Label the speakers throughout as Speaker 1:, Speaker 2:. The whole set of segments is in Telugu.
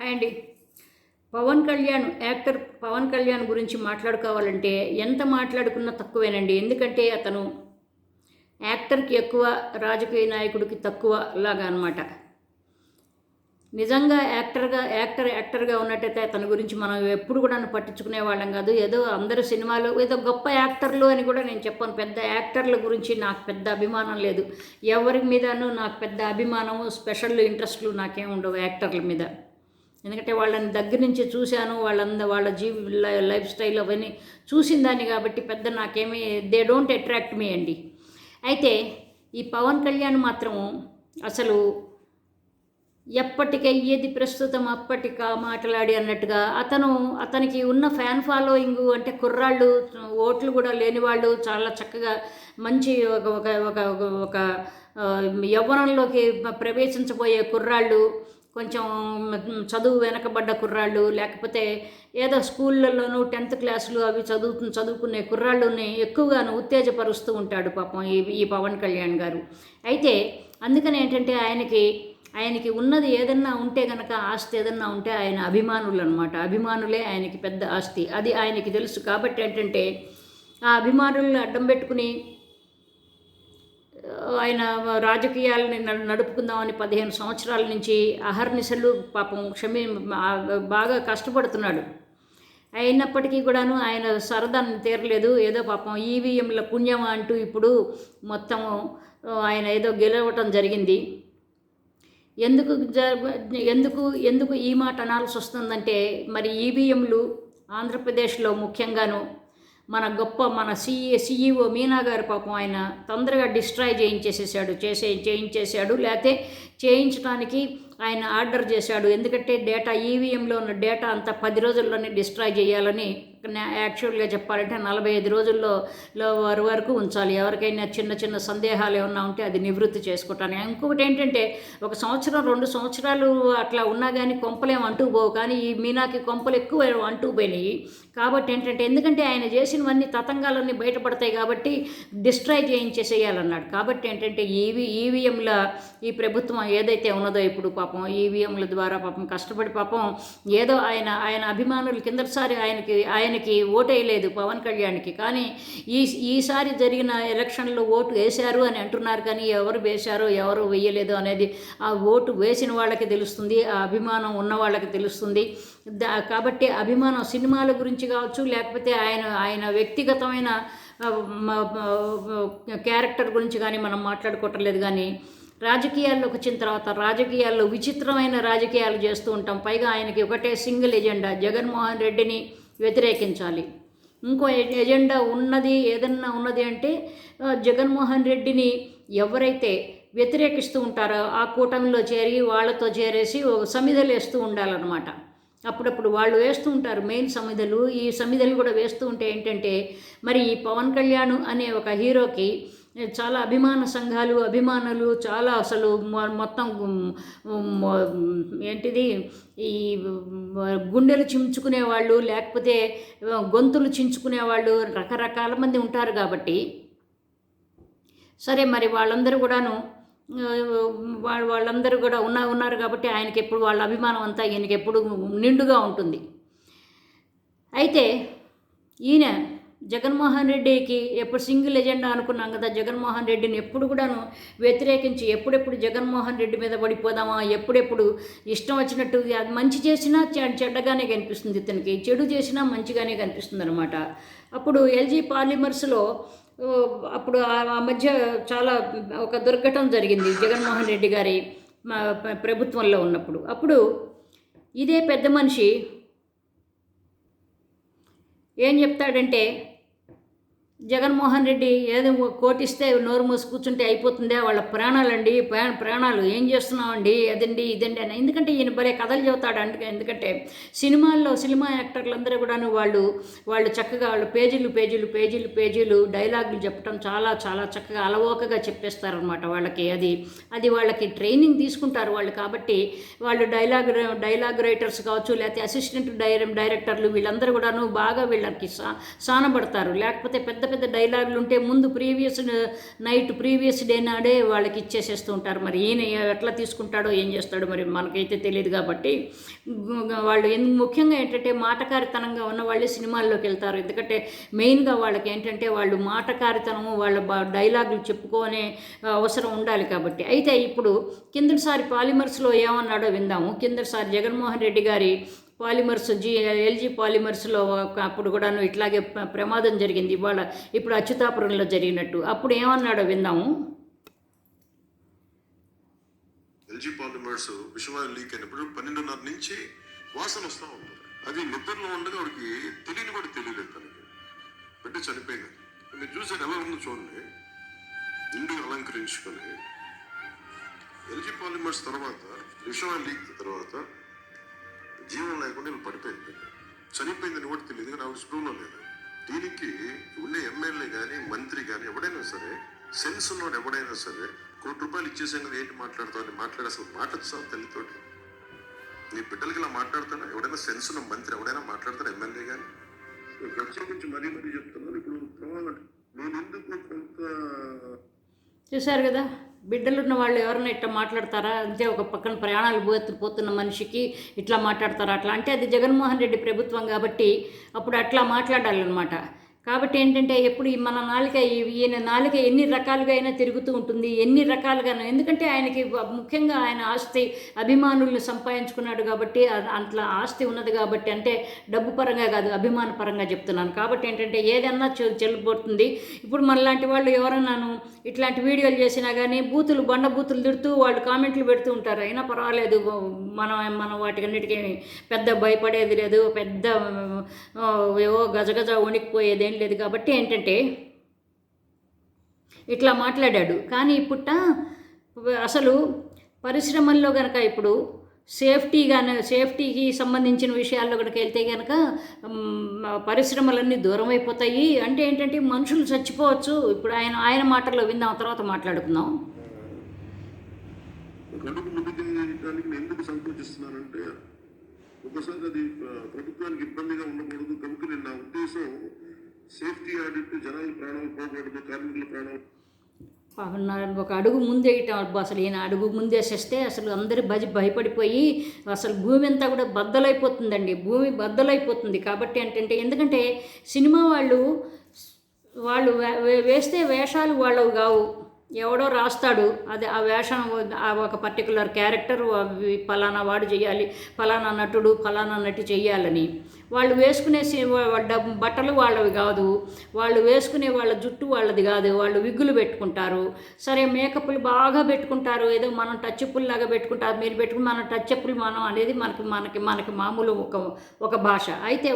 Speaker 1: హాయ్ అండి. పవన్ కళ్యాణ్ యాక్టర్ పవన్ కళ్యాణ్ గురించి మాట్లాడుకోవాలంటే ఎంత మాట్లాడుకున్నా తక్కువేనండి. ఎందుకంటే అతను యాక్టర్కి ఎక్కువ, రాజకీయ నాయకుడికి తక్కువ లాగా అనమాట. నిజంగా యాక్టర్గా ఉన్నట్టయితే అతని గురించి మనం ఎప్పుడు కూడా పట్టించుకునే వాళ్ళం కాదు. ఏదో అందరు సినిమాలు ఏదో గొప్ప యాక్టర్లు అని కూడా నేను చెప్పాను. పెద్ద యాక్టర్ల గురించి నాకు పెద్ద అభిమానం లేదు. ఎవరి మీదనూ నాకు పెద్ద అభిమానము, స్పెషల్ ఇంట్రెస్ట్లు నాకేం ఉండవు యాక్టర్ల మీద. ఎందుకంటే వాళ్ళని దగ్గర నుంచి చూశాను, వాళ్ళ లైఫ్ స్టైల్ అవన్నీ చూసిన దాన్ని కాబట్టి పెద్ద నాకేమీ దే డోంట్ అట్రాక్ట్ మీ అండి. అయితే ఈ పవన్ కళ్యాణ్ మాత్రము అసలు ఎప్పటికయ్యేది ప్రస్తుతం అప్పటికా మాట్లాడి అన్నట్టుగా అతనికి ఉన్న ఫ్యాన్ ఫాలోయింగ్ అంటే కుర్రాళ్ళు, ఓట్లు కూడా లేని వాళ్ళు చాలా చక్కగా మంచి ఒక ఒక ఒక ఒక యవ్వనంలోకి ప్రవేశించబోయే కుర్రాళ్ళు, కొంచెం చదువు వెనకబడ్డ కుర్రాళ్ళు, లేకపోతే ఏదో స్కూళ్ళల్లోనూ 10th క్లాసులు అవి చదువుకునే కుర్రాళ్ళని ఎక్కువగాను ఉత్తేజపరుస్తూ ఉంటాడు పాపం ఈ పవన్ కళ్యాణ్ గారు. అయితే అందుకని ఏంటంటే ఆయనకి ఉన్నది ఏదన్నా ఉంటే కనుక, ఆస్తి ఏదన్నా ఉంటే ఆయన అభిమానులు అనమాట. అభిమానులే ఆయనకి పెద్ద ఆస్తి, అది ఆయనకి తెలుసు. కాబట్టి ఏంటంటే ఆ అభిమానులను అడ్డం పెట్టుకుని ఆయన రాజకీయాలని నడుపుకుందామని 15 సంవత్సరాల నుంచి అహర్నిశలు పాపం బాగా కష్టపడుతున్నాడు. అయినప్పటికీ కూడాను ఆయన సరదాన్ని తీరలేదు. ఏదో పాపం ఈవీఎంల పుణ్యం అంటూ ఇప్పుడు మొత్తము ఆయన ఏదో గెలవటం జరిగింది. ఎందుకు ఈ మాట అనాల్సి వస్తుందంటే, మరి ఈవీఎంలు ఆంధ్రప్రదేశ్లో ముఖ్యంగాను మన సీఈఓ మీనా గారు పాపం ఆయన తొందరగా డిస్ట్రాయ్ చేయించేశాడు. లేకపోతే చేయించడానికి ఆయన ఆర్డర్ చేశాడు. ఎందుకంటే ఈవీఎంలో ఉన్న డేటా అంతా 10 రోజుల్లోనే డిస్ట్రాయ్ చేయాలని, యాక్చువల్గా చెప్పాలంటే 45 రోజుల్లో వరకు ఉంచాలి. ఎవరికైనా చిన్న సందేహాలు ఏమన్నా ఉంటే అది నివృత్తి చేసుకోవటానికి. ఇంకొకటి ఏంటంటే 1 సంవత్సరం 2 సంవత్సరాలు అట్లా ఉన్నా కానీ కొంపలేం అంటూ పోవు. కానీ ఈ మీనాకి కొంపలు ఎక్కువ అంటూ పోయినాయి. కాబట్టి ఏంటంటే, ఎందుకంటే ఆయన చేసినవన్నీ తతంగాలన్నీ బయటపడతాయి కాబట్టి డిస్ట్రాయ్ చేయించేసేయాలన్నాడు. కాబట్టి ఏంటంటే ఈవీఎంల ఈ ప్రభుత్వం ఏదైతే ఉన్నదో ఇప్పుడు పాపం ఈవీఎంల ద్వారా పాపం కష్టపడి పాపం ఏదో ఆయన అభిమానులు కిందటిసారి ఆయనకి ఓటేయలేదు పవన్ కళ్యాణ్కి. కానీ ఈసారి జరిగిన ఎలక్షన్లో ఓటు వేశారు అని అంటున్నారు. కానీ ఎవరు వేశారో ఎవరు వేయలేదు అనేది ఆ ఓటు వేసిన వాళ్ళకి తెలుస్తుంది, ఆ అభిమానం ఉన్న వాళ్ళకి తెలుస్తుంది. కాబట్టి అభిమానం సినిమాల గురించి కావచ్చు, లేకపోతే ఆయన వ్యక్తిగతమైన క్యారెక్టర్ గురించి కానీ మనం మాట్లాడుకోవటం లేదు. కానీ రాజకీయాల్లోకి వచ్చిన తర్వాత రాజకీయాల్లో విచిత్రమైన రాజకీయాలు చేస్తూ ఉంటాం. పైగా ఆయనకి ఒకటే సింగిల్ ఎజెండా, జగన్మోహన్ రెడ్డిని వ్యతిరేకించాలి. ఇంకో ఎజెండా ఏదన్నా ఉన్నది అంటే జగన్మోహన్ రెడ్డిని ఎవరైతే వ్యతిరేకిస్తూ ఉంటారో ఆ కూటమిలో వాళ్ళతో చేరేసి సమిధలు వేస్తూ ఉండాలన్నమాట. అప్పుడప్పుడు వాళ్ళు వేస్తూ ఉంటారు మెయిన్ సమిధలు. ఈ సమిధలు కూడా వేస్తూ ఉంటే ఏంటంటే, మరి ఈ పవన్ కళ్యాణ్ అనే ఒక హీరోకి చాలా అభిమానులు చాలా అసలు మొత్తం ఏంటిది ఈ గుండెలు చించుకునేవాళ్ళు, లేకపోతే గొంతులు చించుకునేవాళ్ళు రకరకాల మంది ఉంటారు. కాబట్టి సరే, మరి వాళ్ళందరూ కూడా ఉన్నారు కాబట్టి ఆయనకి ఎప్పుడు వాళ్ళ అభిమానం అంతా ఈయనకి ఎప్పుడు నిండుగా ఉంటుంది. అయితే ఈయన జగన్మోహన్ రెడ్డికి ఎప్పుడు సింగిల్ ఎజెండా అనుకున్నాం కదా, జగన్మోహన్ రెడ్డిని ఎప్పుడు కూడాను వ్యతిరేకించి ఎప్పుడెప్పుడు జగన్మోహన్ రెడ్డి మీద పడిపోదామా, ఎప్పుడెప్పుడు ఇష్టం వచ్చినట్టు అది మంచి చేసినా చెడ్డగానే కనిపిస్తుంది, ఇతనికి చెడు చేసినా మంచిగానే కనిపిస్తుంది అనమాట. అప్పుడు ఎల్జీ పాలిమర్స్లో అప్పుడు ఆ మధ్య చాలా ఒక దుర్ఘటన జరిగింది జగన్మోహన్ రెడ్డి గారి ప్రభుత్వంలో ఉన్నప్పుడు. అప్పుడు ఇదే పెద్ద మనిషి ఏం చెప్తాడంటే, జగన్మోహన్ రెడ్డి ఏదో కోటిస్తే నోరు మూసి కూర్చుంటే అయిపోతుందే, వాళ్ళ ప్రాణాలండి, ప్రాణాలు ఏం చేస్తున్నామండి, ఇదండి అని. ఎందుకంటే ఈయన భలే కథలు చెబుతాడు. ఎందుకంటే సినిమా యాక్టర్లందరూ కూడాను వాళ్ళు చక్కగా వాళ్ళు పేజీలు డైలాగులు చెప్పడం చాలా చాలా చక్కగా అలవోకగా చెప్పేస్తారనమాట. అది వాళ్ళకి ట్రైనింగ్ తీసుకుంటారు వాళ్ళు. కాబట్టి వాళ్ళు డైలాగ్ రైటర్స్ కావచ్చు, లేకపోతే అసిస్టెంట్ డైరెక్టర్లు వీళ్ళందరూ కూడాను బాగా వీళ్ళకి సానబడతారు. లేకపోతే పెద్ద పెద్ద డైలాగులు ఉంటే ముందు ప్రీవియస్ డే నాడే వాళ్ళకి ఇచ్చేసేస్తూ ఉంటారు. మరి ఈయన ఎట్లా తీసుకుంటాడో ఏం చేస్తాడో మరి మనకైతే తెలియదు. కాబట్టి వాళ్ళు ముఖ్యంగా ఏంటంటే మాటకారితనంగా ఉన్న వాళ్ళే సినిమాల్లోకి వెళ్తారు. ఎందుకంటే మెయిన్గా వాళ్ళకి ఏంటంటే వాళ్ళు మాటకారితనము, వాళ్ళ డైలాగులు చెప్పుకోనే అవసరం ఉండాలి కాబట్టి. అయితే ఇప్పుడు కిందటిసారి పాలిమర్స్లో ఏమన్నాడో విందాము. కిందటిసారి జగన్మోహన్ రెడ్డి గారి పాలిమర్స్ ఎల్జీ పాలిమర్స్లో అప్పుడు కూడాను ఇట్లాగే ప్రమాదం జరిగింది. ఇప్పుడు అచ్యుతాపురంలో జరిగినట్టు. అప్పుడు ఏమన్నాడో విందాము.
Speaker 2: ఎల్జీ పాలిమర్స్ విషవాయు లీక్ అయినప్పుడు 12:30 నుంచి వాసన వస్తూ ఉంటుంది. అది నిద్రలో ఉండగా వాడికి తెలియని కూడా తెలియలేదు. తనకి పెట్టి చనిపోయింది. మీరు చూసారు ఎలా ఉందో చూడండి. ఇంటికి అలంకరించుకొని ఎల్జీ పాలిమర్స్ తర్వాత విషవాయు లీక్ తర్వాత జీవం లేకుండా వీళ్ళు పడిపోయింది. చనిపోయిందని కూడా తెలియదు, కానీ ఆవిడ స్పృహలో లేదు. దీనికి ఉన్న ఎమ్మెల్యే కానీ మంత్రి కానీ ఎవడైనా సరే, సెన్స్ ఉన్నవాడు ఎవడైనా సరే, ₹1,00,00,000 ఇచ్చేసాం కదా ఏంటి మాట్లాడతావు మాట్లాడే అసలు మాట్లాడుతావు తల్లితోటి? నీ బిడ్డలకి ఇలా మాట్లాడతానా? ఎవడైనా సెన్స్ ఉన్న మంత్రి ఎవడైనా మాట్లాడతారు? ఎమ్మెల్యే కానీ ప్రత్యేకించి మరీ చెప్తున్నారు. ఇప్పుడు ప్రమాదం నేను ఎందుకు కొంత
Speaker 1: చూశారు కదా, బిడ్డలున్న వాళ్ళు ఎవరైనా ఇట్లా మాట్లాడతారా? అంతే ఒక పక్కన ప్రాణాలు పోతున్న మనిషికి ఇట్లా మాట్లాడతారా? అట్లా అంటే అది జగన్మోహన్ రెడ్డి ప్రభుత్వం కాబట్టి అప్పుడు అట్లా మాట్లాడాలన్నమాట. కాబట్టి ఏంటంటే ఎప్పుడు మన ఈయన నాలుక ఎన్ని రకాలుగా అయినా తిరుగుతూ ఉంటుంది, ఎన్ని రకాలుగానూ. ఎందుకంటే ఆయనకి ముఖ్యంగా ఆయన ఆస్తి అభిమానుల్ని సంపాదించుకున్నాడు కాబట్టి, అట్లా ఆస్తి ఉన్నది కాబట్టి, అంటే డబ్బు పరంగా కాదు అభిమాన పరంగా చెప్తున్నాను. కాబట్టి ఏంటంటే ఏదన్నా చెల్లిపోతుంది. ఇప్పుడు మనలాంటి వాళ్ళు ఎవరన్నాను ఇట్లాంటి వీడియోలు చేసినా కానీ బండ బూతులు తిడుతూ వాళ్ళు కామెంట్లు పెడుతూ ఉంటారు. అయినా పర్వాలేదు, మనం వాటికన్నిటికీ పెద్ద భయపడేది లేదు, పెద్ద ఏవో గజగజ వణికిపోయేది లేదు. కాబట్టి ఏంటంటే ఇట్లా మాట్లాడాడు. కానీ ఇప్పుట అసలు పరిశ్రమల్లో కనుక ఇప్పుడు సేఫ్టీకి సంబంధించిన విషయాల్లో కనుక వెళ్తే కనుక పరిశ్రమలన్నీ దూరం అయిపోతాయి. అంటే ఏంటంటే మనుషులు చచ్చిపోవచ్చు. ఇప్పుడు ఆయన మాటల్లో విందాం, తర్వాత మాట్లాడుకుందాం.
Speaker 2: ఎందుకు సంకోచిస్తున్నానంటే ఒకసారి అది ప్రభుత్వానికి ఇబ్బందిగా ఉండకూడదు కనుక నా ఉద్దేశం సేఫ్టీ ఆడిట్, జనాల ప్రాణాలు పోకూడదు, కార్మికుల ప్రాణాలు
Speaker 1: ఒక అడుగు ముందేయటం. అసలు ఈయన అడుగు ముందేసేస్తే అసలు అందరూ భయపడిపోయి అసలు భూమి అంతా కూడా బద్దలైపోతుందండి. భూమి బద్దలైపోతుంది. కాబట్టి ఏంటంటే ఎందుకంటే సినిమా వాళ్ళు వేస్తే వేషాలు వాళ్ళవి కావు. ఎవడో రాస్తాడు, అది ఆ వేషం ఒక పర్టికులర్ క్యారెక్టర్ ఫలానా వాడు చేయాలి, ఫలానా నటుడు ఫలానా నటి చెయ్యాలని. వాళ్ళు వేసుకునే బట్టలు వాళ్ళవి కాదు, వాళ్ళు వేసుకునే వాళ్ళ జుట్టు వాళ్ళది కాదు, వాళ్ళు విగ్గులు పెట్టుకుంటారు. సరే మేకప్లు బాగా పెట్టుకుంటారు, ఏదో మనం టచ్అప్పుల్లాగా పెట్టుకుంటారు. మీరు పెట్టుకుని మనం టచ్అప్పులు మనం అనేది మనకి మామూలు ఒక భాష. అయితే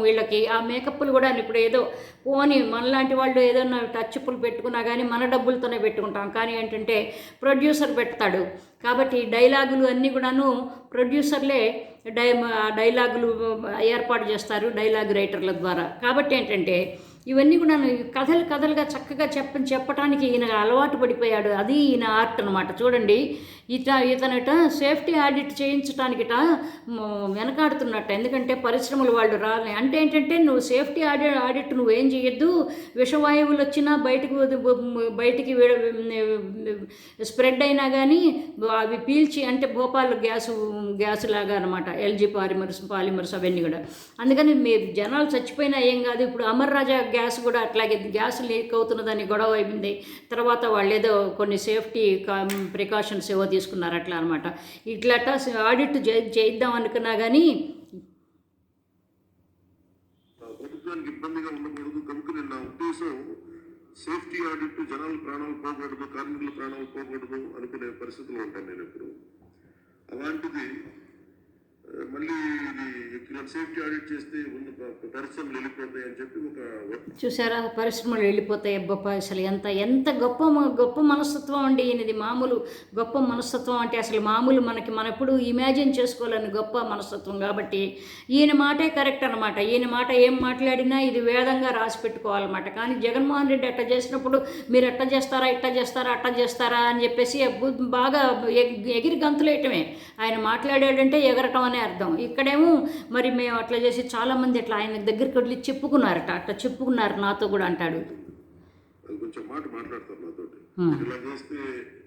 Speaker 1: వీళ్ళకి ఆ మేకప్లు కూడా ఇప్పుడు ఏదో పోని మనలాంటి వాళ్ళు ఏదైనా టచ్అప్పులు పెట్టుకున్నా కానీ మన డబ్బులతోనే పెట్టుకుంటాం. కానీ ఏంటంటే ప్రొడ్యూసర్ పెడతాడు. కాబట్టి డైలాగులు అన్నీ కూడాను ప్రొడ్యూసర్లే డైలాగులు ఏర్పాటు చేస్తారు డైలాగ్ రైటర్ల ద్వారా. కాబట్టి ఏంటంటే ఇవన్నీ కూడా కథలుగా చక్కగా చెప్పటానికి ఈయన అలవాటు పడిపోయాడు. అది ఈయన ఆర్ట్ అనమాట. చూడండి, ఇతనట సేఫ్టీ ఆడిట్ చేయించడానికిట వెనకాడుతున్నట్ట. ఎందుకంటే పరిశ్రమలు వాళ్ళు రాలి అంటే ఏంటంటే నువ్వు సేఫ్టీ ఆడిట్ నువ్వేం చేయొద్దు, విషవాయువులు వచ్చినా బయటికి స్ప్రెడ్ అయినా కానీ అవి పీల్చి, అంటే భోపాల్ గ్యాస్ లాగా అనమాట ఎల్జీ పాలిమర్స్ అవన్నీ కూడా. అందుకని జనాలు చచ్చిపోయినా ఏం కాదు. ఇప్పుడు అమర్ రాజా గ్యాస్ కూడా అట్లాగే గ్యాస్ లీక్ అవుతున్నదని గొడవ అయింది. తర్వాత వాళ్ళు ఏదో కొన్ని సేఫ్టీ ప్రికాషన్స్ ఏవో తీసుకున్నారు అట్లా అనమాట. ఇట్లట ఆడిట్ చేద్దాం అనుకున్నా కానీ
Speaker 2: ప్రభుత్వానికి ఇబ్బందిగా ఉండకూడదు కనుక నా ఉద్దేశం సేఫ్టీ ఆడిట్, జనాల ప్రాణాలు పోకూడదు, కార్మికుల ప్రాణాలు పోకూడదు అనుకునే పరిస్థితులు ఉంటాను నేను ఇప్పుడు. అలాంటిది మళ్ళీ సేఫ్టీ ఆడిట్ చేస్తే పరిశ్రమలు వెళ్ళిపోతాయి అని చెప్పి
Speaker 1: చూసారా, పరిశ్రమలు వెళ్ళిపోతాయి. అబ్బా అసలు ఎంత గొప్ప మనస్తత్వం అండి ఈయనది. మామూలు గొప్ప మనస్తత్వం అంటే అసలు మామూలు మన ఎప్పుడు ఇమాజిన్ చేసుకోవాలని గొప్ప మనస్తత్వం. కాబట్టి ఈయన మాటే కరెక్ట్ అనమాట. ఈయన మాట ఏం మాట్లాడినా ఇది వేదంగా రాసి పెట్టుకోవాలన్నమాట. కానీ జగన్మోహన్ రెడ్డి అట్లా చేసినప్పుడు మీరు ఎట్లా చేస్తారా, ఇట్లా చేస్తారా, అట్లా చేస్తారా అని చెప్పేసి బాగా ఎగిరి గంతులేయటమే. ఆయన మాట్లాడాడంటే ఎగరటం అనే అర్థం. ఇక్కడేమో మరి మేము అట్లా చేసి చాలామంది అట్లా ఆయన దగ్గరికి వెళ్ళి చెప్పుకున్నారట, అట్లా చెప్పుకున్నారు నాతో కూడా అంటాడు.
Speaker 2: అది కొంచెం మాట మాట్లాడతారు నాతోటి, ఇలా చేస్తే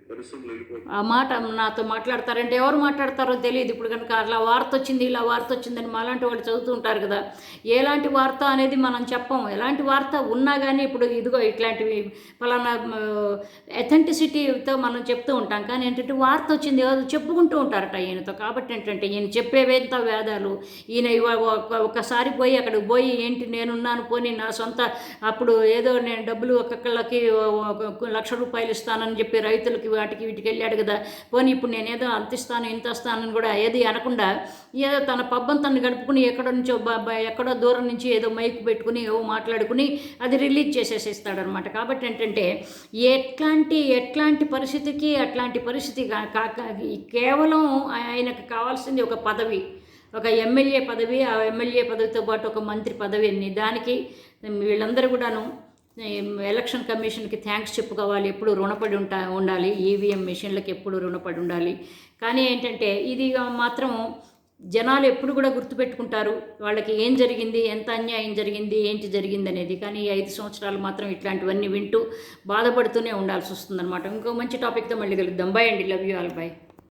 Speaker 2: పరిశ్రమలు వెళ్ళిపోతాయి.
Speaker 1: ఆ మాట నాతో మాట్లాడతారంటే ఎవరు మాట్లాడతారో తెలియదు. ఇప్పుడు కనుక అట్లా వార్త వచ్చింది, ఇలా వార్త వచ్చిందని మాలాంటి వాళ్ళు చదువుతూ ఉంటారు కదా. ఎలాంటి వార్త అనేది మనం చెప్పము. ఎలాంటి వార్త ఉన్నా కానీ ఇప్పుడు ఇదిగో ఇట్లాంటివి ఫలానా అథెంటిసిటీతో మనం చెప్తూ ఉంటాం. కానీ ఏంటంటే వార్త వచ్చింది ఏదో చెప్పుకుంటూ ఉంటారట ఈయనతో. కాబట్టి ఏంటంటే ఈయన చెప్పేవేంత వేదాలు. ఈయన ఒకసారి పోయి అక్కడికి పోయి ఏంటి నేనున్నాను పోనీ నా సొంత అప్పుడు ఏదో నేను డబ్బులు ఒక్కొక్కళ్ళకి ₹1,00,000 ఇస్తానని చెప్పి రైతులకి వాటికి వీటికి వెళ్ళాడు కదా. పోనీ ఇప్పుడు నేనేదో అంత ఇస్తాను ఇంత ఇస్తానని కూడా ఏది అనకుండా ఏదో తన పబ్బం తను గడుపుకుని ఎక్కడో నుంచో ఎక్కడో దూరం నుంచి ఏదో మైక్ పెట్టుకుని ఏవో మాట్లాడుకుని అది రిలీజ్ చేసేసిస్తాడనమాట. కాబట్టి ఏంటంటే ఎట్లాంటి పరిస్థితికి అట్లాంటి పరిస్థితి కేవలం ఆయనకు కావాల్సింది ఒక పదవి, ఒక ఎమ్మెల్యే పదవి. ఆ ఎమ్మెల్యే పదవితో పాటు ఒక మంత్రి పదవి. దానికి వీళ్ళందరూ కూడాను ఎలక్షన్ కమిషన్కి థ్యాంక్స్ చెప్పుకోవాలి, ఎప్పుడు రుణపడి ఉండాలి, ఈవీఎం మెషిన్లకు ఎప్పుడు రుణపడి ఉండాలి. కానీ ఏంటంటే ఇది మాత్రం జనాలు ఎప్పుడు కూడా గుర్తుపెట్టుకుంటారు వాళ్ళకి ఏం జరిగింది, ఎంత అన్యాయం జరిగింది, ఏంటి జరిగింది అనేది. కానీ ఈ 5 సంవత్సరాలు మాత్రం ఇట్లాంటివన్నీ వింటూ బాధపడుతూనే ఉండాల్సి వస్తుందన్నమాట. ఇంకో మంచి టాపిక్తో మళ్ళీ కలుద్దాం. బై అండి, లవ్ యూ ఆల్, బై.